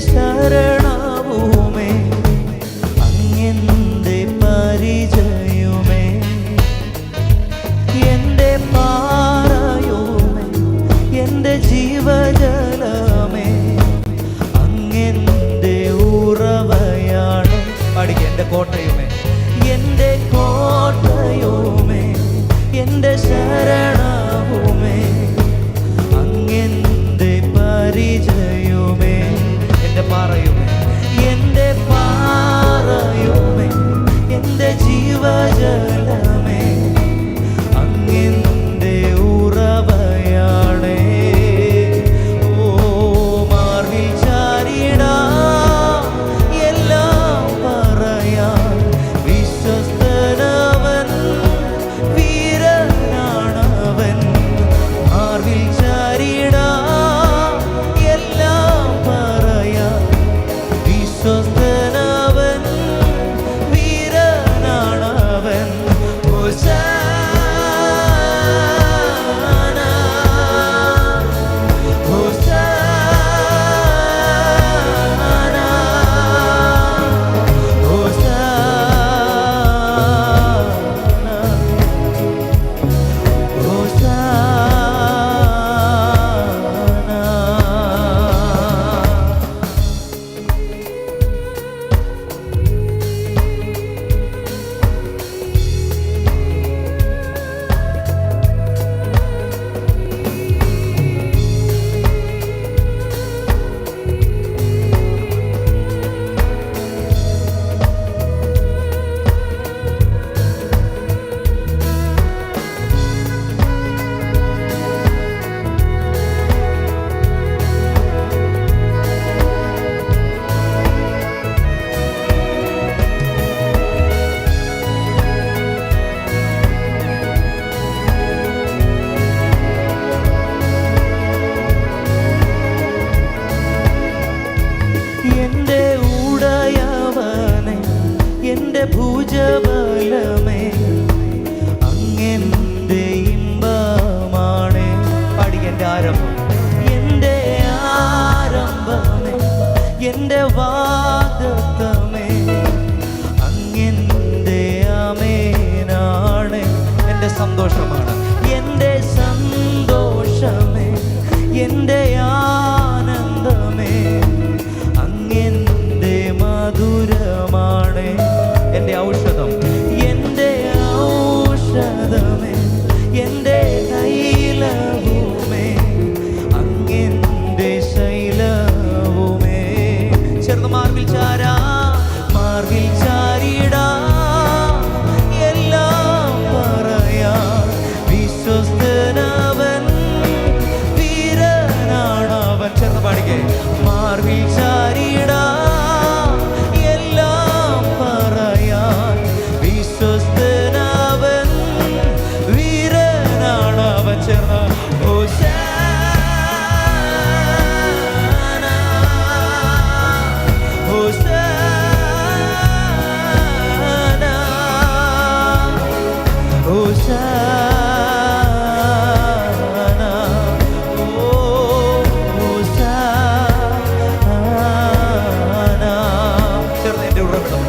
ശരണവുമേ അങ്ങെന്റെ പരിചയുമേ എൻ്റെ പാറയുമേ എൻ്റെ ജീവജലമേ അങ്ങെന്റെ ഉറവയാണ്. പാടിക്ക. എൻ്റെ കോട്ടയുമേ എൻ്റെ കോട്ടയുമേ എൻ്റെ ശരണവുമേ അങ്ങെന്റെ പരിചയുമേ എൻ്റെ പാറയുമേ എൻ്റെ പാറയുമേ എൻ്റെ ജീവജലമേ അങ്ങെന്റെ ഉറവയാണേ. ഓ മാർവിൽ ചാരിടാം എല്ലാം പറയാൻ വിശ്വസ്തനവൻ വീരനാണവൻ. മാർവിൽ ചാരിടാം എല്ലാം പറയാൻ വിശ്വസ്തനവൻ വീരനാണവൻ. ഹോശാന ഹോശാന എൻ്റെ ഉടയവനെ എൻ്റെ ഭുജബലമേ അങ്ങെന്റെ ഇമ്പമാണ്. പാടി. എൻ്റെ ആരംഭം എൻ്റെ ആരംഭമേ എൻ്റെ വാഗ്ദത്തമേ അങ്ങെന്റെ ആമേനാണ്. എൻ്റെ സന്തോഷമാണ് എൻ്റെ സന്തോഷമേ എൻ്റെ ആനന്ദമേ അങ്ങെന്റെ മധുരമാണ്. എൻ്റെ ഔഷധം എൻ്റെ ഔഷധമേ എൻ്റെ തൈലവുമേ അങ്ങെന്റെ ശൈലവുമേ. ചേർന്ന് മാർവിൽ ചാരാ മാർവിൽ ചാരിടാ എല്ലാം പറയാ വിശ്വസ്തനവൻ വീരനാണവൻ. ചേർന്ന് പാടിക്കേ. മാർവിൽ ചാരിടാ എല്ലാം പറയാൻ വിശ്വസ്തനവൻ വീരനാണവൻ. ചേർന്ന് ഹോശാന ഹോശാന ഹോശാന ഓ ഹോശാന. ചേർന്ന് എൻ്റെ ഉറവിടം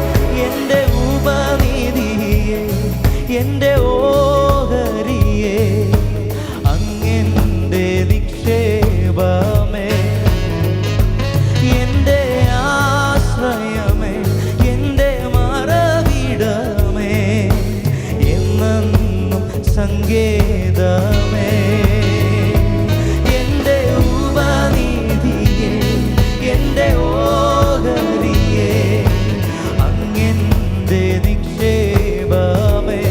എൻ്റെ ഉപനിധിയെ എൻ്റെ ഓഹരിയെ അങ്ങെന്റെ നിക്ഷേപമേ എൻ്റെ ആശ്രയമേ എൻ്റെ മറവിടമേ എന്നെന്നും സങ്കേതമേ. എൻ്റെ ഉപനിധിയെ എൻ്റെ ഓഹരിയെ അങ്ങെന്റെ നിക്ഷേപമേ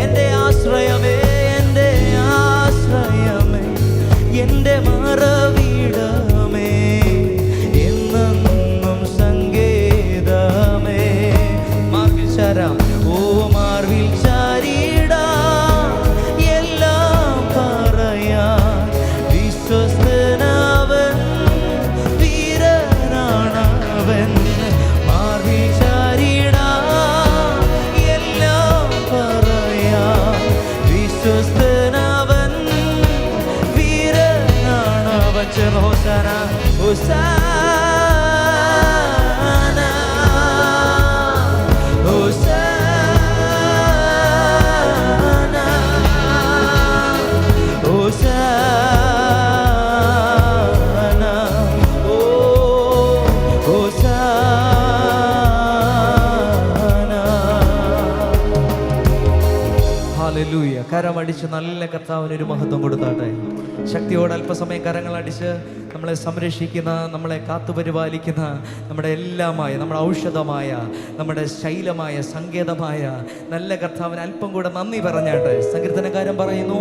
എൻ്റെ ആശ്രയമേ എൻ്റെ ആശ്രയമേ എൻ്റെ മറവിടമേ എന്നെന്നും സങ്കേതമേ. മാർവിൽ ചാരാം ഓ മാർവിൽ ചാരിടാ എല്ലാം പറയാൻ വിശ്വസ്തനവൻ വീരനാണവൻ. മാർവിൽ ചാരിടാ എല്ലാം പറയാൻ വിശ്വസ്തനവൻ വീരനാണവൻ. ഹോശാന ഹോശാന ഹല്ലേലൂയ. കരമടിച്ച് നല്ല കർത്താവിനൊരു മഹത്വം കൊടുത്താട്ടെ. ശക്തിയോടെ അല്പസമയം കരങ്ങളടിച്ച് നമ്മളെ സംരക്ഷിക്കുന്ന, നമ്മളെ കാത്തുപരിപാലിക്കുന്ന, നമ്മുടെ എല്ലാമായ, നമ്മുടെ ഔഷധമായ, നമ്മുടെ ശൈലമായ, സങ്കേതമായ നല്ല കർത്താവിന് അല്പം കൂടെ നന്ദി പറഞ്ഞാട്ടെ. സങ്കീർത്തനക്കാരൻ പറയുന്നു,